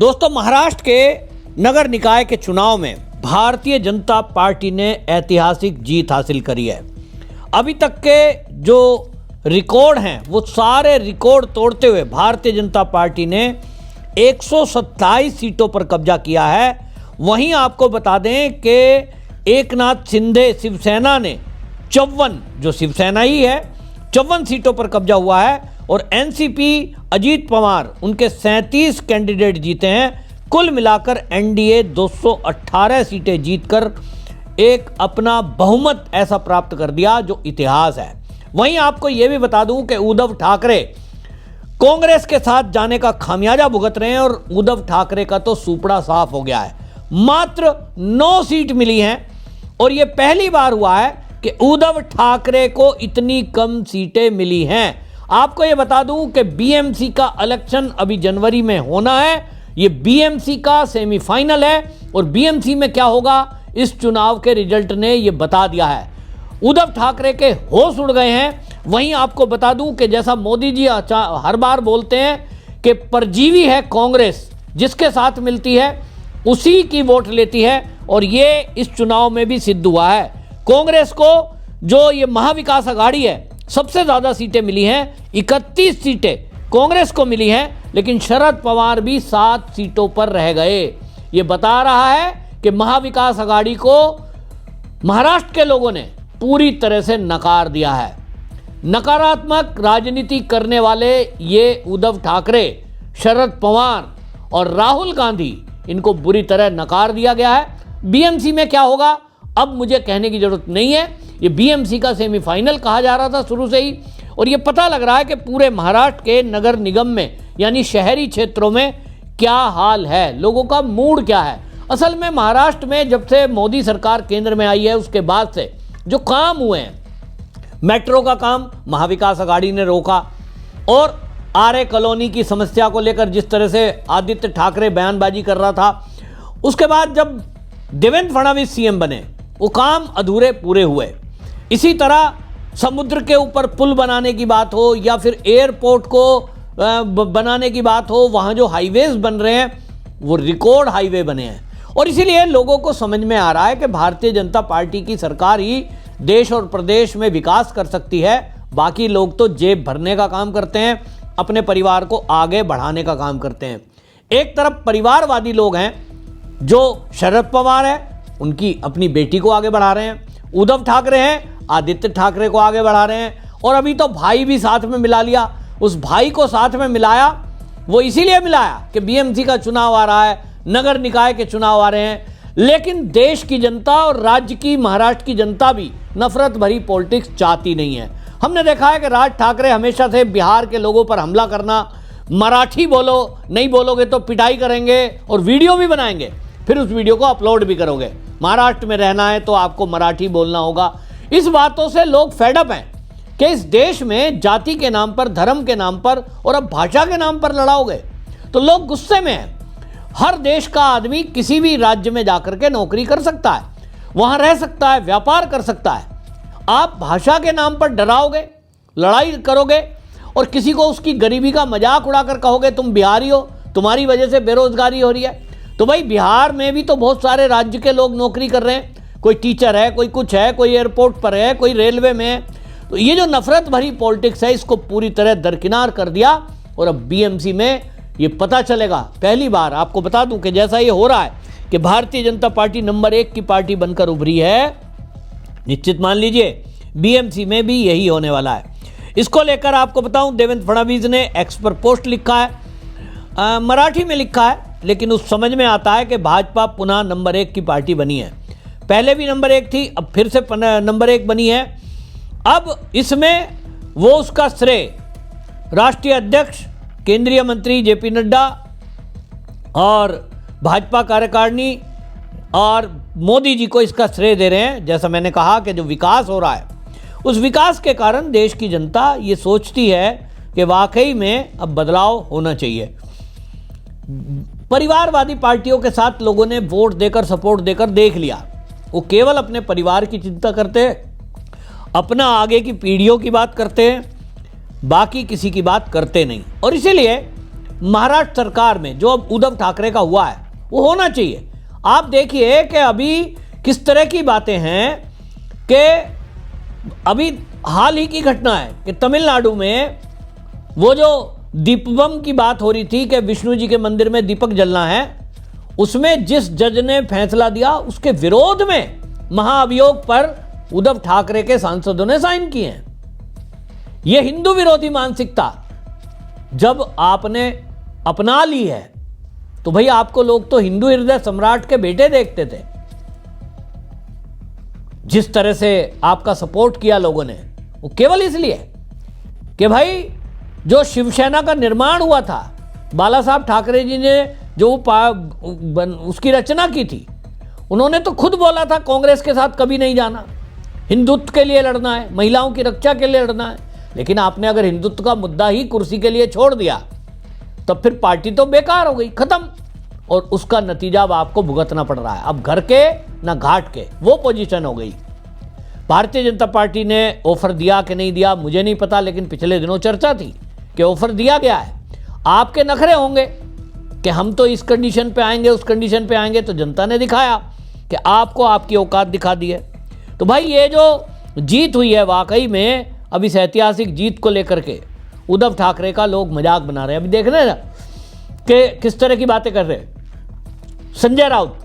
दोस्तों, महाराष्ट्र के नगर निकाय के चुनाव में भारतीय जनता पार्टी ने ऐतिहासिक जीत हासिल करी है। अभी तक के जो रिकॉर्ड हैं वो सारे रिकॉर्ड तोड़ते हुए भारतीय जनता पार्टी ने 127 सीटों पर कब्जा किया है। वहीं आपको बता दें कि एकनाथ शिंदे शिवसेना ने 54, जो शिवसेना ही है, 54 सीटों पर कब्जा हुआ है और एनसीपी अजीत पवार उनके 37 कैंडिडेट जीते हैं। कुल मिलाकर एनडीए 218 सीटें जीतकर एक अपना बहुमत ऐसा प्राप्त कर दिया जो इतिहास है। वहीं आपको यह भी बता दूं कि उद्धव ठाकरे कांग्रेस के साथ जाने का खामियाजा भुगत रहे हैं और उद्धव ठाकरे का तो सुपड़ा साफ हो गया है। मात्र 9 सीट मिली हैं और यह पहली बार हुआ है कि उद्धव ठाकरे को इतनी कम सीटें मिली हैं। आपको यह बता दूं कि बीएमसी का इलेक्शन अभी जनवरी में होना है। यह बीएमसी का सेमीफाइनल है और बीएमसी में क्या होगा इस चुनाव के रिजल्ट ने यह बता दिया है। उद्धव ठाकरे के होश उड़ गए हैं। वहीं आपको बता दूं कि जैसा मोदी जी हर बार बोलते हैं कि परजीवी है कांग्रेस, जिसके साथ मिलती है उसी की वोट लेती है, और ये इस चुनाव में भी सिद्ध हुआ है। कांग्रेस को जो ये महाविकास अघाड़ी है सबसे ज़्यादा सीटें मिली हैं, 31 सीटें कांग्रेस को मिली हैं, लेकिन शरद पवार भी 7 सीटों पर रह गए। ये बता रहा है कि महाविकास अघाड़ी को महाराष्ट्र के लोगों ने पूरी तरह से नकार दिया है। नकारात्मक राजनीति करने वाले ये उद्धव ठाकरे, शरद पवार और राहुल गांधी, इनको बुरी तरह नकार दिया गया है। बीएमसी में क्या होगा अब मुझे कहने की जरूरत नहीं है। ये बीएमसी का सेमीफाइनल कहा जा रहा था शुरू से ही, और ये पता लग रहा है कि पूरे महाराष्ट्र के नगर निगम में यानी शहरी क्षेत्रों में क्या हाल है, लोगों का मूड क्या है। असल में महाराष्ट्र में जब से मोदी सरकार केंद्र में आई है उसके बाद से जो काम हुए हैं, मेट्रो का काम महाविकास अघाड़ी ने रोका, और आर्य कॉलोनी की समस्या को लेकर जिस तरह से आदित्य ठाकरे बयानबाजी कर रहा था, उसके बाद जब देवेंद्र फडणवीस सीएम बने वो काम अधूरे पूरे हुए। इसी तरह समुद्र के ऊपर पुल बनाने की बात हो या फिर एयरपोर्ट को बनाने की बात हो, वहाँ जो हाईवेज बन रहे हैं वो रिकॉर्ड हाईवे बने हैं। और इसीलिए लोगों को समझ में आ रहा है कि भारतीय जनता पार्टी की सरकार ही देश और प्रदेश में विकास कर सकती है। बाकी लोग तो जेब भरने का काम करते हैं, अपने परिवार को आगे बढ़ाने का काम करते हैं। एक तरफ परिवारवादी लोग हैं जो शरद पवार है उनकी अपनी बेटी को आगे बढ़ा रहे हैं, उद्धव ठाकरे हैं आदित्य ठाकरे को आगे बढ़ा रहे हैं, और अभी तो भाई भी साथ में मिला लिया। उस भाई को साथ में मिलाया वो इसीलिए मिलाया कि बीएमसी का चुनाव आ रहा है, नगर निकाय के चुनाव आ रहे हैं। लेकिन देश की जनता और राज्य की, महाराष्ट्र की जनता भी नफरत भरी पॉलिटिक्स चाहती नहीं है। हमने देखा है कि राज ठाकरे हमेशा से बिहार के लोगों पर हमला करना, मराठी बोलो, नहीं बोलोगे तो पिटाई करेंगे और वीडियो भी बनाएंगे, फिर उस वीडियो को अपलोड भी करोगे। महाराष्ट्र में रहना है तो आपको मराठी बोलना होगा। इस बातों से लोग फेडअप हैं कि इस देश में जाति के नाम पर, धर्म के नाम पर और अब भाषा के नाम पर लड़ाओगे, तो लोग गुस्से में हैं। हर देश का आदमी किसी भी राज्य में जाकर के नौकरी कर सकता है, वहां रह सकता है, व्यापार कर सकता है। आप भाषा के नाम पर डराओगे, लड़ाई करोगे और किसी को उसकी गरीबी का मजाक उड़ाकर कहोगे तुम बिहारी हो, तुम्हारी वजह से बेरोजगारी हो रही है। तो भाई बिहार में भी तो बहुत सारे राज्य के लोग नौकरी कर रहे हैं, कोई टीचर है, कोई कुछ है, कोई एयरपोर्ट पर है, कोई रेलवे में है। तो ये जो नफरत भरी पॉलिटिक्स है इसको पूरी तरह दरकिनार कर दिया और अब बीएमसी में ये पता चलेगा। पहली बार आपको बता दूं कि जैसा ये हो रहा है कि भारतीय जनता पार्टी नंबर 1 की पार्टी बनकर उभरी है, निश्चित मान लीजिए बीएमसी में भी यही होने वाला है। इसको लेकर आपको बताऊं देवेंद्र फडणवीस ने एक्स पर पोस्ट लिखा है, मराठी में लिखा है, लेकिन उस समझ में आता है कि भाजपा पुनः नंबर 1 की पार्टी बनी है। पहले भी नंबर 1 थी, अब फिर से नंबर 1 बनी है। अब इसमें वो उसका श्रेय राष्ट्रीय अध्यक्ष, केंद्रीय मंत्री जेपी नड्डा और भाजपा कार्यकारिणी और मोदी जी को इसका श्रेय दे रहे हैं। जैसा मैंने कहा कि जो विकास हो रहा है उस विकास के कारण देश की जनता ये सोचती है कि वाकई में अब बदलाव होना चाहिए। परिवारवादी पार्टियों के साथ लोगों ने वोट देकर, सपोर्ट देकर देख लिया, वो केवल अपने परिवार की चिंता करते हैं, अपना आगे की पीढ़ियों की बात करते हैं, बाकी किसी की बात करते नहीं। और इसीलिए महाराष्ट्र सरकार में जो अब उद्धव ठाकरे का हुआ है वो होना चाहिए। आप देखिए कि अभी किस तरह की बातें हैं कि अभी हाल ही की घटना है कि तमिलनाडु में वो जो दीपबम की बात हो रही थी कि विष्णु जी के मंदिर में दीपक जलना है, उसमें जिस जज ने फैसला दिया उसके विरोध में महाअभियोग पर उद्धव ठाकरे के सांसदों ने साइन किए हैं। यह हिंदू विरोधी मानसिकता जब आपने अपना ली है तो भाई आपको लोग तो हिंदू हृदय सम्राट के बेटे देखते थे। जिस तरह से आपका सपोर्ट किया लोगों ने वो केवल इसलिए कि भाई जो शिवसेना का निर्माण हुआ था, बाला साहब ठाकरे जी ने जो उसकी रचना की थी, उन्होंने तो खुद बोला था कांग्रेस के साथ कभी नहीं जाना, हिंदुत्व के लिए लड़ना है, महिलाओं की रक्षा के लिए लड़ना है। लेकिन आपने अगर हिंदुत्व का मुद्दा ही कुर्सी के लिए छोड़ दिया तब फिर पार्टी तो बेकार हो गई, खत्म, और उसका नतीजा अब आपको भुगतना पड़ रहा है। अब घर के ना घाट के वो पोजीशन हो गई। भारतीय जनता पार्टी ने ऑफर दिया कि नहीं दिया मुझे नहीं पता, लेकिन पिछले दिनों चर्चा थी कि ऑफर दिया गया है। आपके नखरे होंगे कि हम तो इस कंडीशन पे आएंगे उस कंडीशन पे आएंगे, तो जनता ने दिखाया कि आपको आपकी औकात दिखा दी है। तो भाई ये जो जीत हुई है वाकई में, अब इस ऐतिहासिक जीत को लेकर के उद्धव ठाकरे का लोग मजाक बना रहे हैं। अभी देख रहे हैं ना कि किस तरह की बातें कर रहे हैं। संजय राउत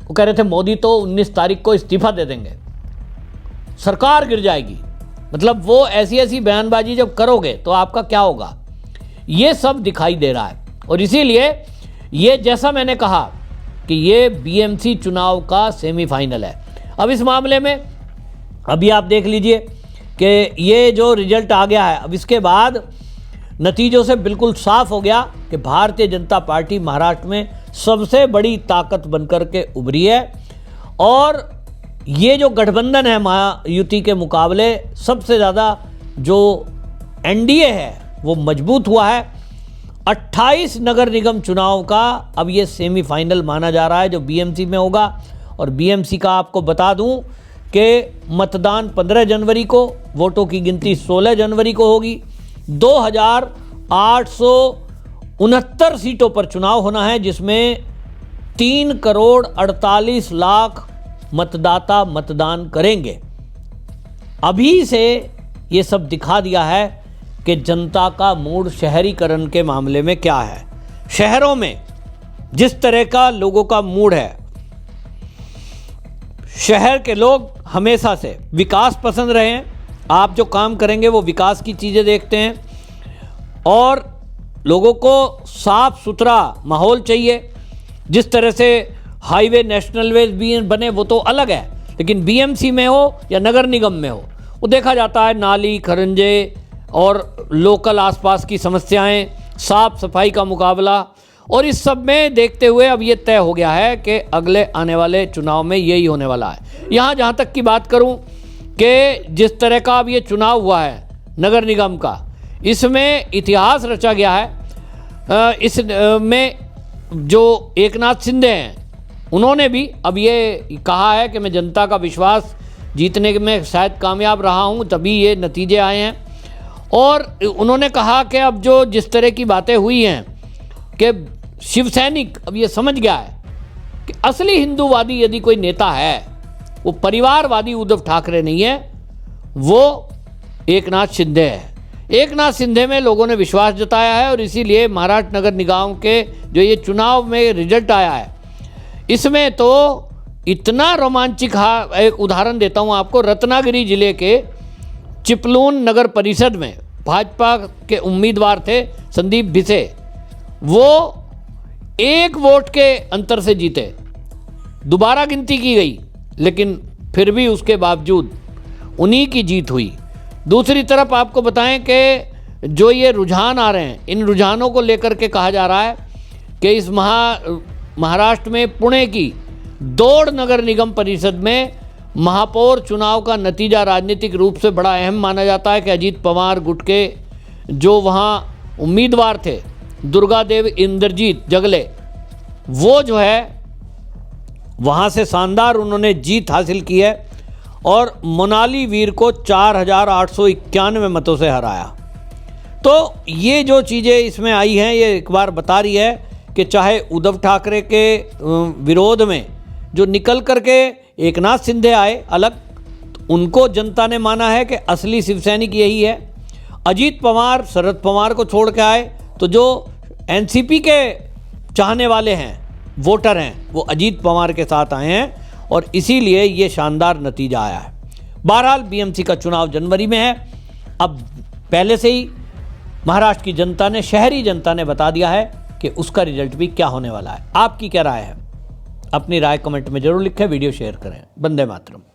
वो कह रहे थे मोदी तो 19 तारीख को इस्तीफा दे देंगे, सरकार गिर जाएगी। मतलब वो ऐसी ऐसी बयानबाजी जब करोगे तो आपका क्या होगा, ये सब दिखाई दे रहा है। और इसीलिए ये जैसा मैंने कहा कि ये बीएमसी चुनाव का सेमीफाइनल है। अब इस मामले में अभी आप देख लीजिए कि ये जो रिजल्ट आ गया है, अब इसके बाद नतीजों से बिल्कुल साफ हो गया कि भारतीय जनता पार्टी महाराष्ट्र में सबसे बड़ी ताकत बनकर के उभरी है। और ये जो गठबंधन है महायुति के मुकाबले सबसे ज़्यादा जो एनडीए है वो मजबूत हुआ है। 28 नगर निगम चुनाव का अब ये सेमीफाइनल माना जा रहा है जो बीएमसी में होगा। और बीएमसी का आपको बता दूं कि मतदान 15 जनवरी को, वोटों की गिनती 16 जनवरी को होगी। 2869 सीटों पर चुनाव होना है, जिसमें 3 करोड़ 48 लाख मतदाता मतदान करेंगे। अभी से ये सब दिखा दिया है कि जनता का मूड शहरीकरण के मामले में क्या है। शहरों में जिस तरह का लोगों का मूड है, शहर के लोग हमेशा से विकास पसंद रहे हैं। आप जो काम करेंगे वो विकास की चीज़ें देखते हैं और लोगों को साफ सुथरा माहौल चाहिए। जिस तरह से हाईवे नेशनल वे भी बने वो तो अलग है, लेकिन बीएमसी में हो या नगर निगम में हो वो देखा जाता है नाली खरंजे और लोकल आसपास की समस्याएं, साफ सफाई का मुकाबला। और इस सब में देखते हुए अब ये तय हो गया है कि अगले आने वाले चुनाव में यही होने वाला है। यहाँ जहाँ तक की बात करूँ कि जिस तरह का अब ये चुनाव हुआ है नगर निगम का, इसमें इतिहास रचा गया है। इसमें जो एकनाथ शिंदे हैं उन्होंने भी अब ये कहा है कि मैं जनता का विश्वास जीतने में शायद कामयाब रहा हूँ, तभी ये नतीजे आए हैं। और उन्होंने कहा कि अब जो जिस तरह की बातें हुई हैं कि शिवसैनिक अब ये समझ गया है कि असली हिंदूवादी यदि कोई नेता है वो परिवारवादी उद्धव ठाकरे नहीं है, वो एकनाथ शिंदे है। एकनाथ शिंदे में लोगों ने विश्वास जताया है और इसीलिए महाराष्ट्र नगर निगम के जो ये चुनाव में रिजल्ट आया है, इसमें तो इतना रोमांचक एक उदाहरण देता हूँ आपको। रत्नागिरी जिले के चिपलून नगर परिषद में भाजपा के उम्मीदवार थे संदीप भिसे, वो 1 वोट के अंतर से जीते। दोबारा गिनती की गई लेकिन फिर भी उसके बावजूद उन्हीं की जीत हुई। दूसरी तरफ आपको बताएं कि जो ये रुझान आ रहे हैं, इन रुझानों को लेकर के कहा जा रहा है कि इस महाराष्ट्र में पुणे की दौड़ नगर निगम परिषद में महापौर चुनाव का नतीजा राजनीतिक रूप से बड़ा अहम माना जाता है कि अजीत पवार गुट के जो वहाँ उम्मीदवार थे दुर्गादेव इंद्रजीत जगले, वो जो है वहाँ से शानदार उन्होंने जीत हासिल की है और मोनाली वीर को 4891 मतों से हराया। तो ये जो चीज़ें इसमें आई हैं ये एक बार बता रही है कि चाहे उद्धव ठाकरे के विरोध में जो निकल करके एकनाथ शिंदे आए अलग, तो उनको जनता ने माना है कि असली शिवसैनिक यही है। अजीत पवार शरद पवार को छोड़ के आए तो जो एनसीपी के चाहने वाले हैं, वोटर हैं, वो अजीत पवार के साथ आए हैं और इसीलिए ये शानदार नतीजा आया है। बहरहाल बीएमसी का चुनाव जनवरी में है। अब पहले से ही महाराष्ट्र की जनता ने, शहरी जनता ने बता दिया है कि उसका रिजल्ट भी क्या होने वाला है। आपकी क्या राय है? अपनी राय कमेंट में जरूर लिखें, वीडियो शेयर करें। वंदे मातरम।